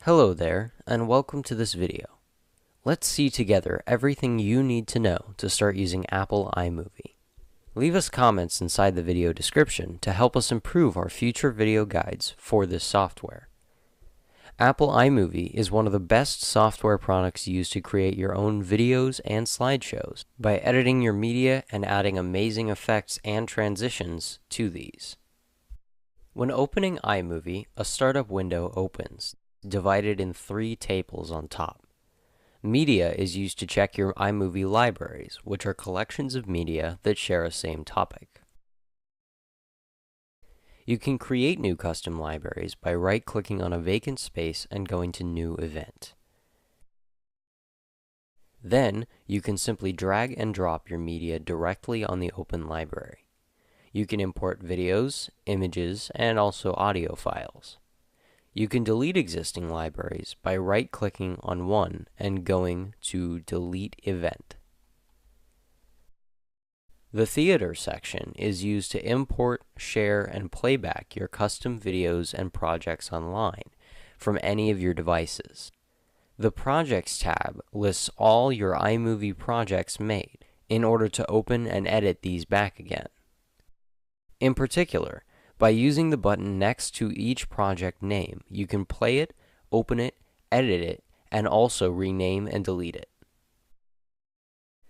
Hello there, and welcome to this video. Let's see together everything you need to know to start using Apple iMovie. Leave us comments inside the video description to help us improve our future video guides for this software. Apple iMovie is one of the best software products used to create your own videos and slideshows by editing your media and adding amazing effects and transitions to these. When opening iMovie, a startup window opens, divided in 3 tables on top. Media is used to check your iMovie libraries, which are collections of media that share a same topic. You can create new custom libraries by right-clicking on a vacant space and going to New Event. Then, you can simply drag and drop your media directly on the open library. You can import videos, images, and also audio files. You can delete existing libraries by right-clicking on one and going to Delete Event. The Theater section is used to import, share, and playback your custom videos and projects online from any of your devices. The Projects tab lists all your iMovie projects made in order to open and edit these back again. In particular, by using the button next to each project name, you can play it, open it, edit it, and also rename and delete it.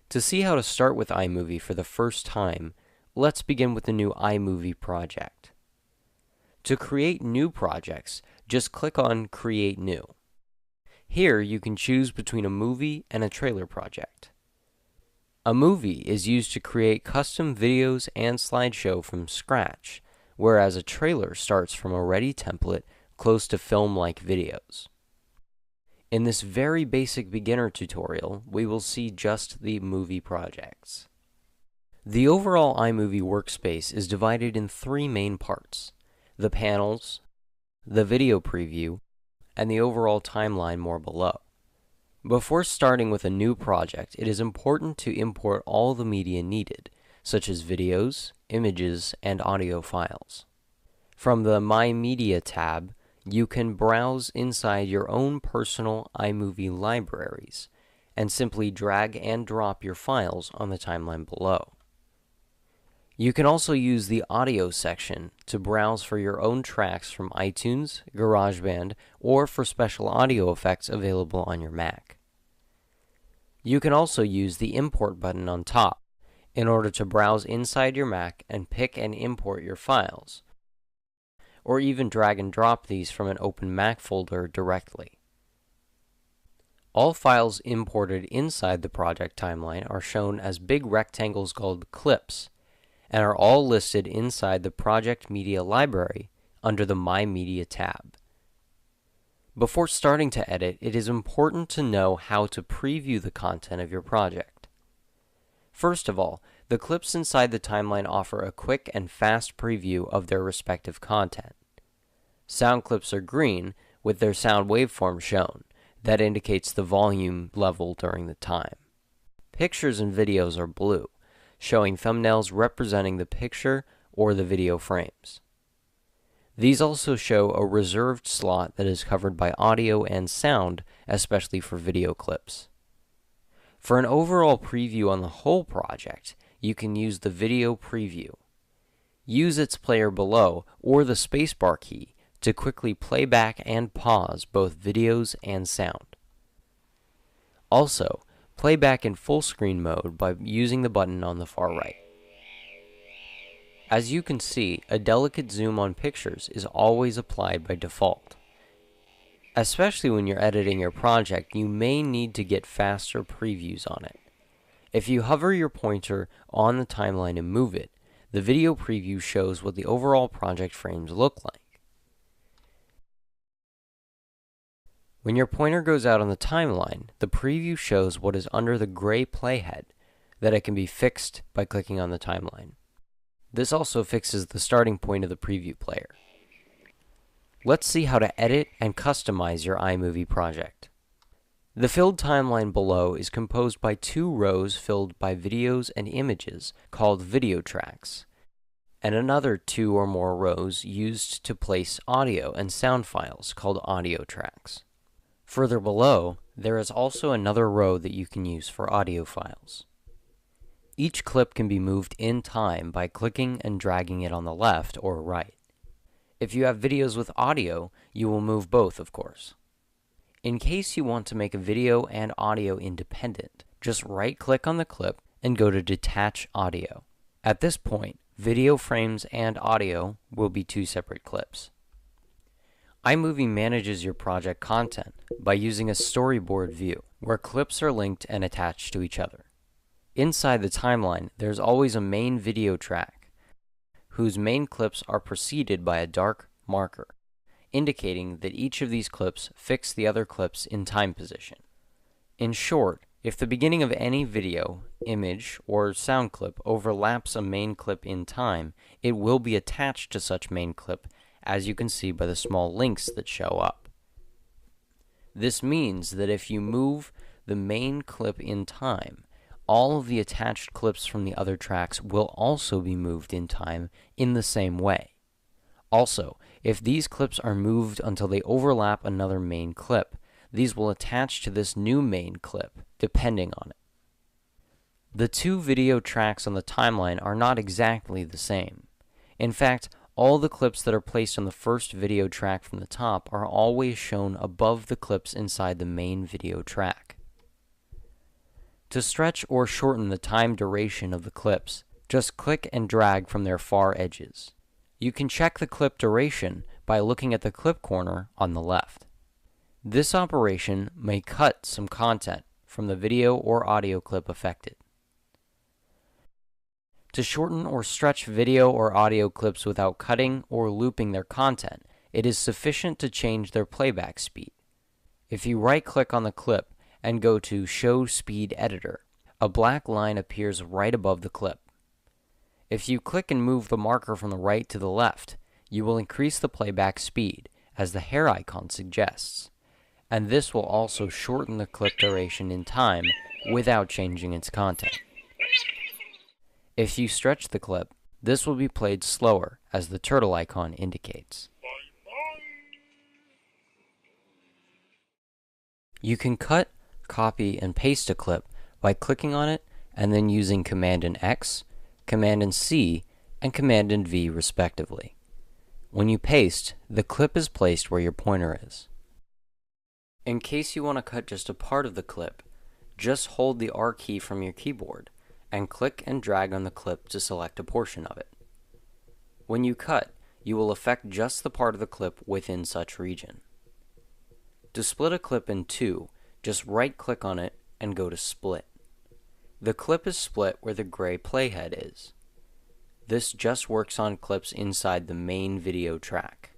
To see how to start with iMovie for the first time, let's begin with the new iMovie project. To create new projects, just click on Create New. Here you can choose between a movie and a trailer project. A movie is used to create custom videos and slideshow from scratch, whereas a trailer starts from a ready template close to film-like videos. In this very basic beginner tutorial, we will see just the movie projects. The overall iMovie workspace is divided in 3 main parts: the panels, the video preview, and the overall timeline more below. Before starting with a new project, it is important to import all the media needed, such as videos, images, and audio files. From the My Media tab, you can browse inside your own personal iMovie libraries and simply drag and drop your files on the timeline below. You can also use the Audio section to browse for your own tracks from iTunes, GarageBand, or for special audio effects available on your Mac. You can also use the Import button on top in order to browse inside your Mac and pick and import your files, or even drag and drop these from an open Mac folder directly. All files imported inside the project timeline are shown as big rectangles called clips, and are all listed inside the Project Media Library under the My Media tab. Before starting to edit, it is important to know how to preview the content of your project. First of all, the clips inside the timeline offer a quick and fast preview of their respective content. Sound clips are green, with their sound waveform shown. That indicates the volume level during the time. Pictures and videos are blue, showing thumbnails representing the picture or the video frames. These also show a reserved slot that is covered by audio and sound, especially for video clips. For an overall preview on the whole project, you can use the Video Preview. Use its player below or the spacebar key to quickly play back and pause both videos and sound. Also, play back in full screen mode by using the button on the far right. As you can see, a delicate zoom on pictures is always applied by default. Especially when you're editing your project, you may need to get faster previews on it. If you hover your pointer on the timeline and move it, the video preview shows what the overall project frames look like. When your pointer goes out on the timeline, the preview shows what is under the gray playhead, that it can be fixed by clicking on the timeline. This also fixes the starting point of the preview player. Let's see how to edit and customize your iMovie project. The filled timeline below is composed by 2 rows filled by videos and images called video tracks, and another 2 or more rows used to place audio and sound files called audio tracks. Further below, there is also another row that you can use for audio files. Each clip can be moved in time by clicking and dragging it on the left or right. If you have videos with audio, you will move both, of course. In case you want to make a video and audio independent, just right-click on the clip and go to Detach Audio. At this point, video frames and audio will be two separate clips. iMovie manages your project content by using a storyboard view, where clips are linked and attached to each other. Inside the timeline, there's always a main video track, whose main clips are preceded by a dark marker, indicating that each of these clips fix the other clips in time position. In short, if the beginning of any video, image, or sound clip overlaps a main clip in time, it will be attached to such main clip, as you can see by the small links that show up. This means that if you move the main clip in time, all of the attached clips from the other tracks will also be moved in time in the same way. Also, if these clips are moved until they overlap another main clip, these will attach to this new main clip, depending on it. The two video tracks on the timeline are not exactly the same. In fact, all the clips that are placed on the first video track from the top are always shown above the clips inside the main video track. To stretch or shorten the time duration of the clips, just click and drag from their far edges. You can check the clip duration by looking at the clip corner on the left. This operation may cut some content from the video or audio clip affected. To shorten or stretch video or audio clips without cutting or looping their content, it is sufficient to change their playback speed. If you right-click on the clip and go to Show Speed Editor, a black line appears right above the clip. If you click and move the marker from the right to the left, you will increase the playback speed, as the hair icon suggests, and this will also shorten the clip duration in time without changing its content. If you stretch the clip, this will be played slower, as the turtle icon indicates. You can cut, copy, and paste a clip by clicking on it and then using Command and X, Command and C, and Command and V respectively. When you paste, the clip is placed where your pointer is. In case you want to cut just a part of the clip, just hold the R key from your keyboard and click and drag on the clip to select a portion of it. When you cut, you will affect just the part of the clip within such region. To split a clip in two, just right-click on it and go to Split. The clip is split where the gray playhead is. This just works on clips inside the main video track.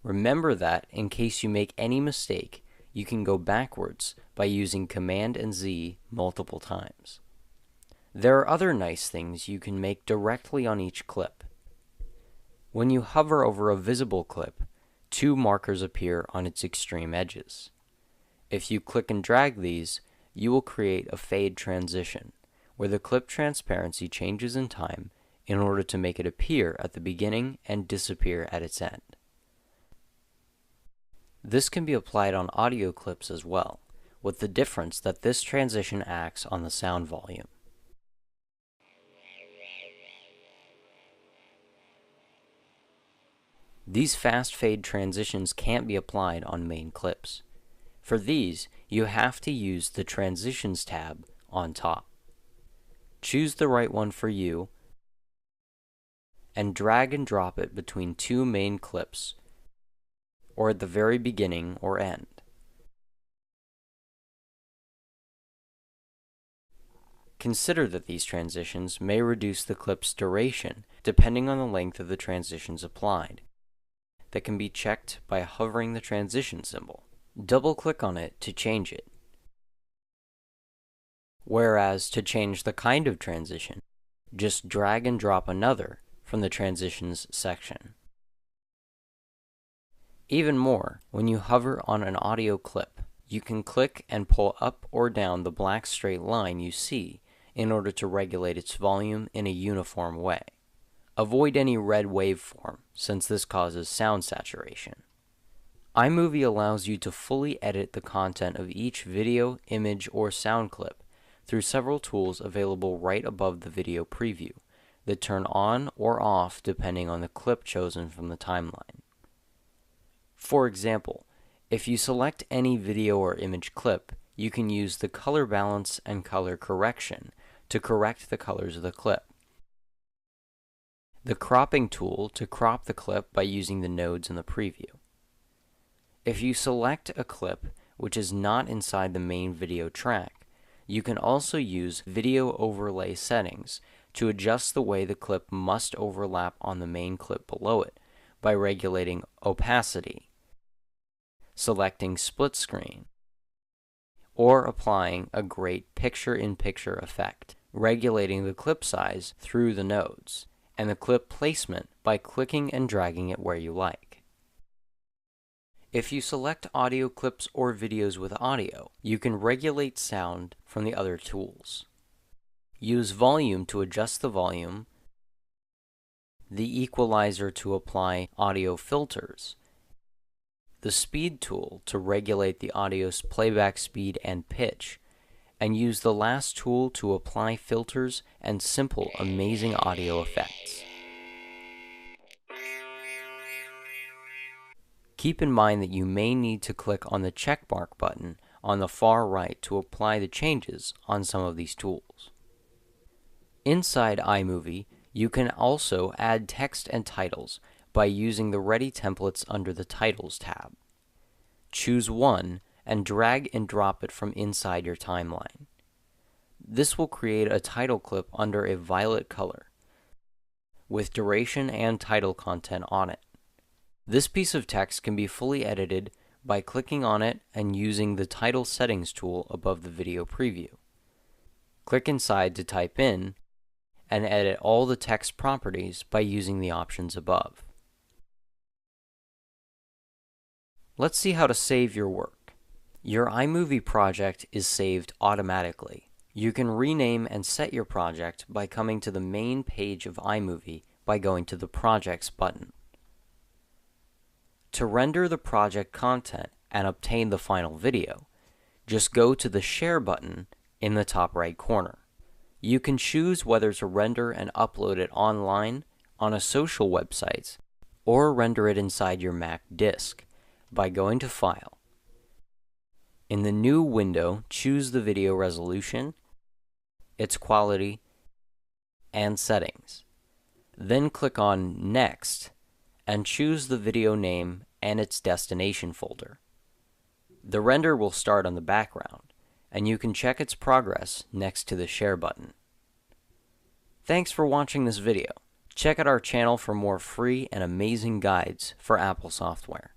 Remember that, in case you make any mistake, you can go backwards by using Command and Z multiple times. There are other nice things you can make directly on each clip. When you hover over a visible clip, two markers appear on its extreme edges. If you click and drag these, you will create a fade transition, where the clip transparency changes in time in order to make it appear at the beginning and disappear at its end. This can be applied on audio clips as well, with the difference that this transition acts on the sound volume. These fast fade transitions can't be applied on main clips. For these, you have to use the Transitions tab on top. Choose the right one for you and drag and drop it between two main clips, or at the very beginning or end. Consider that these transitions may reduce the clip's duration depending on the length of the transitions applied. That can be checked by hovering the transition symbol. Double-click on it to change it. Whereas to change the kind of transition, just drag and drop another from the Transitions section. Even more, when you hover on an audio clip, you can click and pull up or down the black straight line you see in order to regulate its volume in a uniform way. Avoid any red waveform, since this causes sound saturation. iMovie allows you to fully edit the content of each video, image, or sound clip through several tools available right above the video preview that turn on or off depending on the clip chosen from the timeline. For example, if you select any video or image clip, you can use the color balance and color correction to correct the colors of the clip. The cropping tool to crop the clip by using the nodes in the preview. If you select a clip which is not inside the main video track, you can also use video overlay settings to adjust the way the clip must overlap on the main clip below it by regulating opacity, selecting split screen, or applying a great picture-in-picture effect, regulating the clip size through the nodes, and the clip placement by clicking and dragging it where you like. If you select audio clips or videos with audio, you can regulate sound from the other tools. Use volume to adjust the volume, the equalizer to apply audio filters, the speed tool to regulate the audio's playback speed and pitch, and use the last tool to apply filters and simple, amazing audio effects. Keep in mind that you may need to click on the checkmark button on the far right to apply the changes on some of these tools. Inside iMovie, you can also add text and titles by using the Ready Templates under the Titles tab. Choose one and drag and drop it from inside your timeline. This will create a title clip under a violet color with duration and title content on it. This piece of text can be fully edited by clicking on it and using the Title Settings tool above the video preview. Click inside to type in and edit all the text properties by using the options above. Let's see how to save your work. Your iMovie project is saved automatically. You can rename and set your project by coming to the main page of iMovie by going to the Projects button. To render the project content and obtain the final video, just go to the Share button in the top right corner. You can choose whether to render and upload it online, on a social website, or render it inside your Mac disk by going to File. In the new window, choose the video resolution, its quality, and settings. Then click on Next and choose the video name and its destination folder. The render will start on the background, and you can check its progress next to the Share button. Thanks for watching this video. Check out our channel for more free and amazing guides for Apple software.